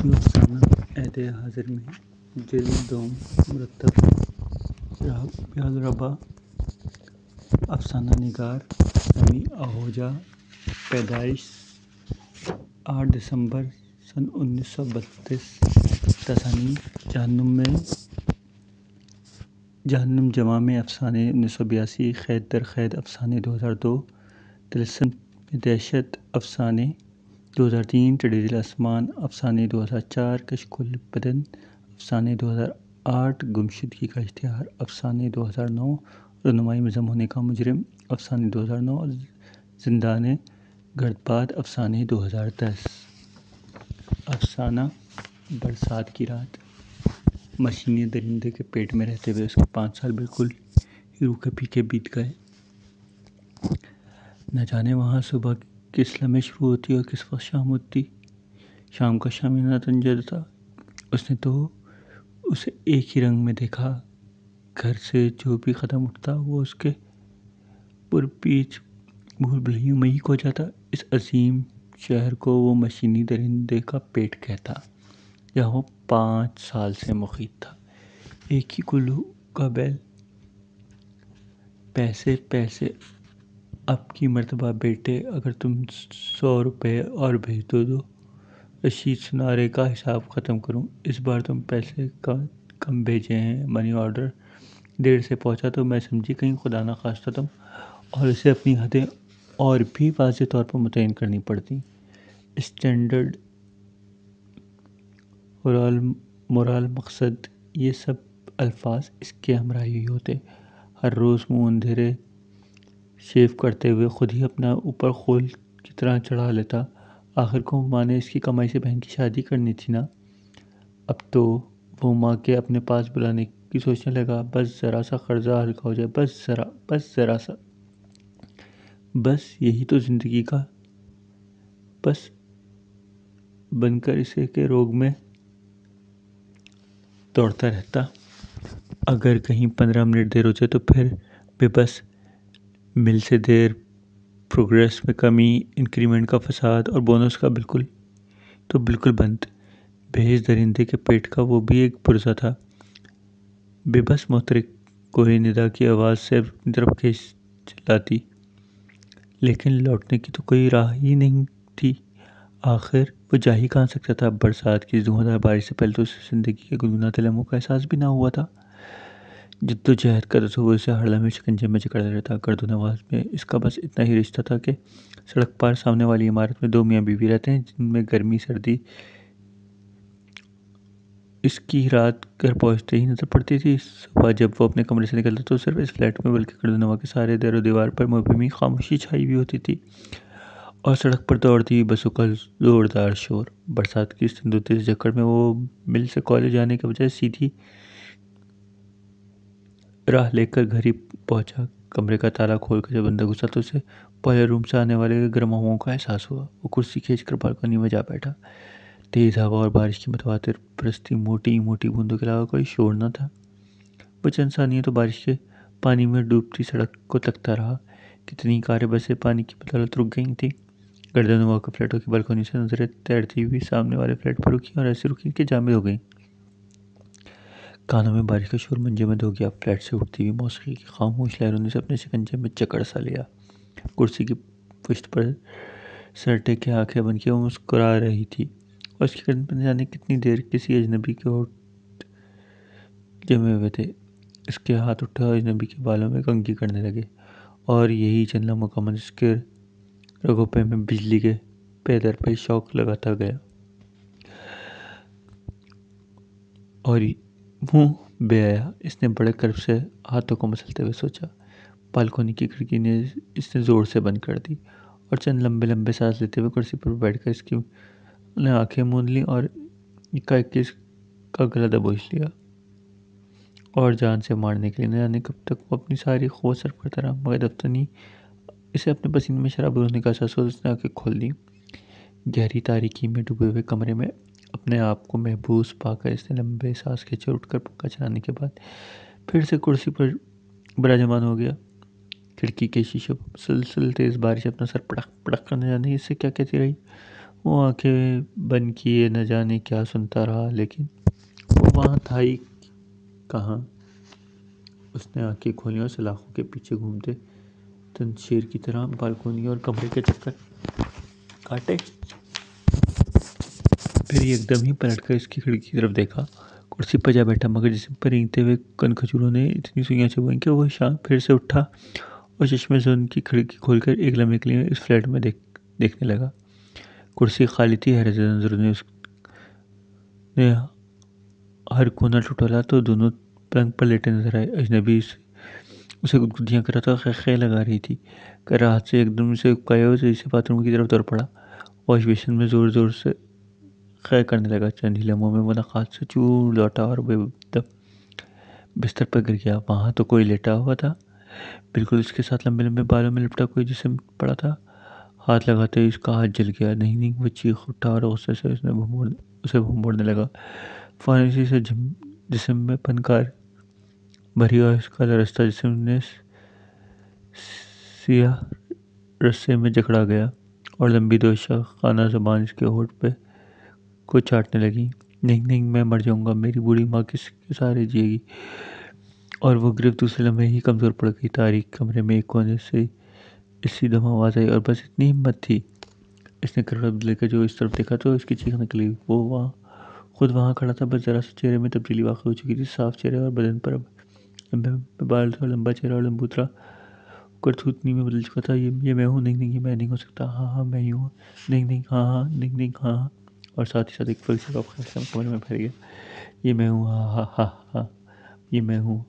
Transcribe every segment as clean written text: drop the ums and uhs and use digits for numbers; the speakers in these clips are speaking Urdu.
اردو افسانہ عہد حاضر میں جلد دوم مرتب بیاض ربا افسانہ نگار سمیع آہوجہ پیدائش 8 دسمبر سن 1932 تصانیف جہنم جوامع افسانے 1982 قید در قید افسانے 2002 طلسم میں دہشت افسانے 2003 ٹڈیرِ الاسمان افسانے 2004 کشکول بدن افسانے 2008 گمشدگی کا اشتہار افسانے 2009 رونمائی میں ضم ہونے کا مجرم افسانے 2009 زندان گردباد افسانے 2010 افسانہ برسات کی رات مشینی درندے کے پیٹ میں رہتے ہوئے اس کے 5 سال بالکل ہی روکھے پھیکے بیت گئے۔ نہ جانے وہاں صبح کس لمحے شروع ہوتی اور کس وقت شام ہوتی۔ شام کا شامینہ تنجد تھا۔ اس نے تو اسے ایک ہی رنگ میں دیکھا۔ گھر سے جو بھی قدم اٹھتا وہ اس کے پرپیچ بھول بھلیوں میں ہی کھو جاتا۔ اس عظیم شہر کو وہ مشینی درندے کا پیٹ کہتا جہاں وہ 5 سال سے مقیم تھا۔ ایک ہی کلو کا بیل۔ پیسے پیسے اب کی مرتبہ بیٹے اگر تم 100 روپے اور بھیج دو رشید سنارے کا حساب ختم کروں۔ اس بار تم پیسے کم بھیجے ہیں۔ منی آرڈر دیر سے پہنچا تو میں سمجھی کہیں خدا نخواستہ تم اور اسے اپنی حدیں اور بھی واضح طور پر متعین کرنی پڑتی۔ اسٹینڈرڈ مورال مقصد یہ سب الفاظ اس کے ہمراہی ہی ہوتے۔ ہر روز منہ اندھیرے شیو کرتے ہوئے خود ہی اپنا اوپر خول کی طرح چڑھا لیتا۔ آخر کو ماں نے اس کی کمائی سے بہن کی شادی کرنی تھی نا۔ اب تو وہ ماں کے اپنے پاس بلانے کی سوچنے لگا۔ بس ذرا سا قرضہ ہلکا ہو جائے، بس ذرا سا۔ بس یہی تو زندگی کا بس بن کر اسے کے روگ میں دوڑتا رہتا۔ اگر کہیں 15 منٹ دیر ہو جائے تو پھر بے بس، مل سے دیر، پروگریس میں کمی، انکریمنٹ کا فساد اور بونس کا بالکل بند۔ بھیس درندے کے پیٹ کا وہ بھی ایک پرزہ تھا۔ بے بس محترق کوئی ندا کی آواز سے اپنی طرف کھینچ چلاتی، لیکن لوٹنے کی تو کوئی راہ ہی نہیں تھی۔ آخر وہ جا ہی کہاں سکتا تھا۔ برسات کی دھواندھار بارش سے پہلے تو اسے زندگی کے گنگناتے لمحوں کا احساس بھی نہ ہوا تھا۔ جدوجہد کا تصور اسے ہر لمحے شکنجے میں جکڑتا رہتا۔ گرد و نواح میں اس کا بس اتنا ہی رشتہ تھا کہ سڑک پار سامنے والی عمارت میں 2 میاں بیوی رہتے ہیں جن میں گرمی سردی اس کی رات گھر پہنچتے ہی نظر پڑتی تھی۔ صبح جب وہ اپنے کمرے سے نکلتا تو صرف اس فلیٹ میں بلکہ گرد و نواح کے سارے در و دیوار پر مبہمی خاموشی چھائی ہوئی ہوتی تھی اور سڑک پر دوڑتی ہوئی بسوں کا زوردار شور۔ برسات کی اس تندرتی سے جکڑ میں وہ مل سے کالج جانے کے بجائے سیدھی راہ لے کر گھر ہی پہنچا۔ کمرے کا تالا کھول کر جب اندر گھسا تو اسے بوائلر روم سے آنے والے گرم ہواؤں کا احساس ہوا۔ وہ کرسی کھینچ کر بالکنی میں جا بیٹھا۔ تیز ہوا اور بارش کی متواتر برستی موٹی موٹی بوندوں کے علاوہ کوئی شور نہ تھا۔ وہ چند ثانیے تو بارش کے پانی میں ڈوبتی سڑک کو تکتا رہا۔ کتنی کاریں بسیں پانی کی بدولت رک گئی تھیں۔ گرد و نواح کے فلیٹوں کی بالکنی سے نظریں تیرتی ہوئی سامنے والے فلیٹ پر رکیں اور ایسے رکیں کہ جامد ہو گئیں۔ کانوں میں بارش کا شور منجمد ہو گیا۔ فلیٹ سے اٹھتی ہوئی موسیقی کی خاموش لہروں نے اسے اپنے شکنجے میں جکڑ سا لیا۔ کرسی کی پشت پر سر ٹیکے آنکھیں بند کیے وہ مسکرا رہی تھی اور اس کے گردن پر نہ جانے کتنی دیر کسی اجنبی کے ہونٹ جمے ہوئے تھے۔ اس کے ہاتھ اٹھے اور اجنبی کے بالوں میں کنگھی کرنے لگے اور یہی چند لمحوں کا منظر اس کے رگوں پے میں بجلی کے پے در پے شوق لگاتا گیا۔ اور منہ بے حیا، اس نے بڑے کرب سے ہاتھوں کو مسلتے ہوئے سوچا۔ بالکنی کی کھڑکی نے اس نے زور سے بند کر دی اور چند لمبے لمبے سانس لیتے ہوئے کرسی پر بیٹھ کر اس کی نے آنکھیں موند لیں اور یکایک اس کا گلا دبوچ لیا اور جان سے مارنے کے لیے نہ جانے کب تک وہ اپنی ساری قوت صرف کرتا رہا، مگر دفتنی اسے اپنے پسینے میں شرابور ہونے کا احساس ہوا تو اس نے آنکھیں کھول دیں۔ گہری تاریکی میں ڈوبے ہوئے کمرے میں اپنے آپ کو محبوس پا کر اس نے لمبے سانس کھینچے اور اٹھ کر پنکھا چلانے کے بعد پھر سے کرسی پر براجمان ہو گیا۔ کھڑکی کے شیشوں پر مسلسل تیز بارش اپنا سر پڑک پڑک کر نہ جانے اس سے کیا کہتی رہی۔ وہ آنکھیں بند کیے نہ جانے کیا سنتا رہا، لیکن وہ وہاں تھا ہی کہاں۔ اس نے آنکھیں کھولیں اور سلاخوں کے پیچھے گھومتے تند شیر کی طرح بالکونی اور کمرے کے چکر کاٹے۔ پھر ایک دم ہی پلٹ کر اس کی کھڑکی کی طرف دیکھا۔ کرسی پر جا بیٹھا، مگر جسم پر رینگتے ہوئے کن کھجوروں نے اتنی سوئیاں چبھوئیں کہ وہ پھر سے اٹھا اور چشمِ زن کی کھڑکی کھول کر ایک لمحے کے لیے اس فلیٹ میں دیکھنے لگا۔ کرسی خالی تھی۔ حیرت زدہ نظروں نے ہر کونا ٹٹولا تو دونوں پلنگ پر لیٹے نظر آئے۔ اجنبی اسے گدگدیاں کر رہا تھا، خے لگا رہی تھی۔ کر رہا ہاتھ سے ایک دم سے اکائی اور تیزی سے باتھ روم کی طرف دوڑ پڑا۔ واش بیسن میں زور زور سے خے کرنے لگا۔ چند ہی لمحوں میں وہ ناقص سے چور لوٹا اور بے دم بستر پر گر گیا۔ وہاں تو کوئی لیٹا ہوا تھا، بالکل اس کے ساتھ لمبے لمبے بالوں میں لپٹا کوئی جسم پڑا تھا۔ ہاتھ لگاتے ہی اس کا ہاتھ جل گیا۔ نہیں، وہ چیخ اٹھا اور غصے سے اسے بھونبوڑنے لگا۔ فوراً اسی سے جسم میں پنکار بھری اور اس کا لرزتا جسم نے سیاہ رسے میں جکڑا گیا اور لمبی دوشہ خانہ زبان اس کے ہونٹ پہ کو چاٹنے لگی۔ نہیں، میں مر جاؤں گا، میری بوڑھی ماں کس کے سہارے جیے گی۔ اور وہ گرفت دوسرے لمحے ہی کمزور پڑ گئی۔ تاریک کمرے میں ایک کونے سے اسی دم آواز آئی اور بس اتنی ہمت تھی۔ اس نے کروٹ بدل کر جو اس طرف دیکھا تو اس کی چیخ نکلی۔ وہ خود وہاں کھڑا تھا، بس ذرا سے چہرے میں تبدیلی واقع ہو چکی تھی۔ صاف چہرہ اور بدن پر اب لمبے بال تھے اور لمبا چہرہ اور لمبوترا کرتوتنی میں بدل چکا تھا۔ یہ میں ہوں، نہیں یہ میں نہیں ہو سکتا، ہاں میں ہی ہوں، نہیں ہاں نہیں ہاں۔ اور ساتھ ہی ساتھ ایک فلک سے کمرے میں پھیل گیا۔ یہ میں ہوں، ہاں یہ میں ہوں۔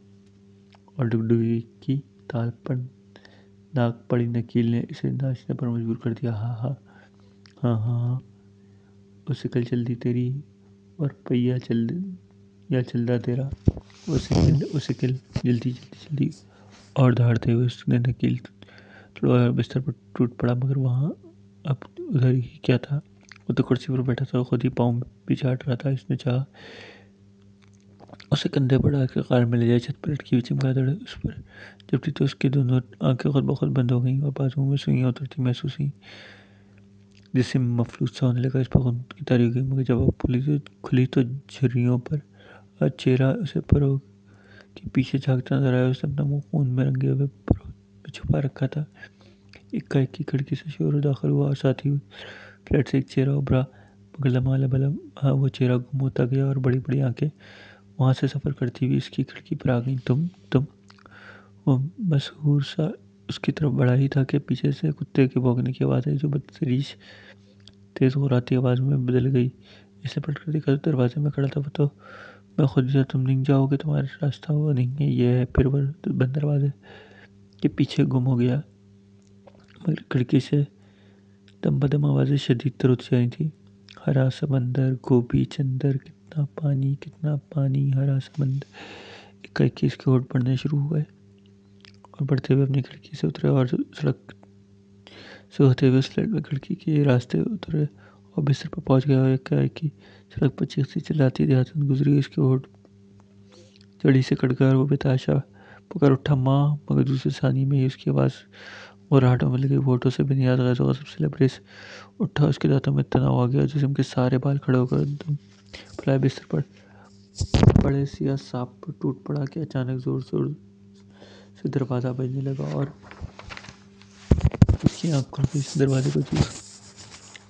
اور ڈگڈگی کی تال پر ناک پڑی نکیل نے اسے ناچنے پر مجبور کر دیا۔ ہاں وہ سکل چل دی تیری اور پہیا چلدا تیرا۔ وہ سکل جلدی اور دھاڑتے ہوئے اس نے نکیل توڑوایا اور بستر پر ٹوٹ پڑا۔ مگر وہاں اب ادھر ہی کیا تھا؟ وہ تو کرسی پر بیٹھا تھا، خود ہی پاؤں بھی چاٹ رہا تھا۔ اس نے چاہا اسے کندھے پر ڈال کر کار میں لے جائے۔ چھت پر لٹکی ہوئی چمگادڑ اس پر جپٹی تو اس کی دونوں آنکھیں خود بخود بند ہو گئیں اور بازوؤں میں سوئیاں اترتی محسوس ہوئیں۔ جسم مفلوج سا ہونے لگا۔ اس پر خون کی تاری ہو گئی، مگر جب آنکھ کھلی تو جھریوں پر چہرہ اسے پرو کے پیچھے جھانکتا نظر آیا۔ اس نے اپنا منہ خون میں رنگے ہوئے پرو میں چھپا رکھا تھا۔ ایک کی کھڑکی سے شور داخل ہوا اور ساتھ ہی فلیٹ سے ایک چہرہ ابھرا، مگر لمحہ وہ چہرہ گم ہوتا گیا اور بڑی بڑی آنکھیں وہاں سے سفر کرتی ہوئی اس کی کھڑکی پر آ گئیں۔ تم وہ مسحور سا اس کی طرف بڑھا ہی تھا کہ پیچھے سے کتے کے بھونکنے کی آواز آئی، جو بتدریج تیز غراتی آواز میں بدل گئی۔ اس نے پلٹ کر دیکھا تو دروازے میں کھڑا تھا وہ تو میں خود ہی، تم نہیں جاؤ گے، تمہارا راستہ وہ نہیں ہے، یہ ہے۔ پھر وہ بند دروازے کے پیچھے گم ہو گیا، مگر کھڑکی سے دم بدم آوازیں شدید تر ہوتی جا رہی تھیں۔ ہرا سمندر، گوبھی چندر، کتنا پانی، ہرا سمندر۔ ایک اس کے ہونٹ بڑھنے شروع ہوئے اور بڑھتے ہوئے اپنی کھڑکی سے اترے اور سڑک سے ہوتے ہوئے اس فلیٹ میں کھڑکی کے راستے اترے اور بستر پر پہنچ گیا۔ اور ایک کی سڑک پر چیختی چلاتی دیہاتن گزری۔ اس کے ہونٹ جڑی سے کٹ گیا اور وہ بے تحاشا پکار اٹھا، ماں! مگر دوسرے ثانیے میں ہی اس کی آواز غراہٹوں میں مل گئی۔ وہ ہونٹوں سے بنیاد غیظ و غضب سے لبریز اٹھا، اس کے دانتوں میں تناؤ آ گیا۔ جسم کے سارے بال کھڑے ہو کر دم پھلائے بستر پر پڑے سیاہ سانپ پر ٹوٹ پڑا کہ اچانک زور سے دروازہ بجنے لگا اور اس کی آنکھ کھل گئی۔ اس نے دروازے کو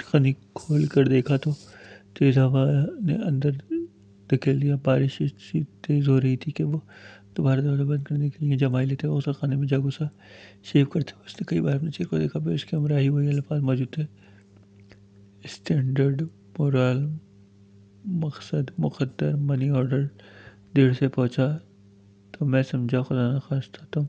خنک کھول کر دیکھا تو تیز ہوا نے اندر دھکیل دیا۔ بارش سی تیز ہو رہی تھی کہ وہ دوبارہ دروازہ بند کرنے کے لیے جمائی لیتے ہوئے غسل خانے میں جا گھسا۔ شیو کرتے ہوئے اس نے کئی بار اپنے چہرے کو دیکھا، پھر اس کے ہمراہ ہی وہی الفاظ موجود تھے، اسٹینڈرڈ، مورال، مقصد، مقدر، منی آرڈر۔ دیر سے پہنچا تو میں سمجھا، خدا نخواستہ تم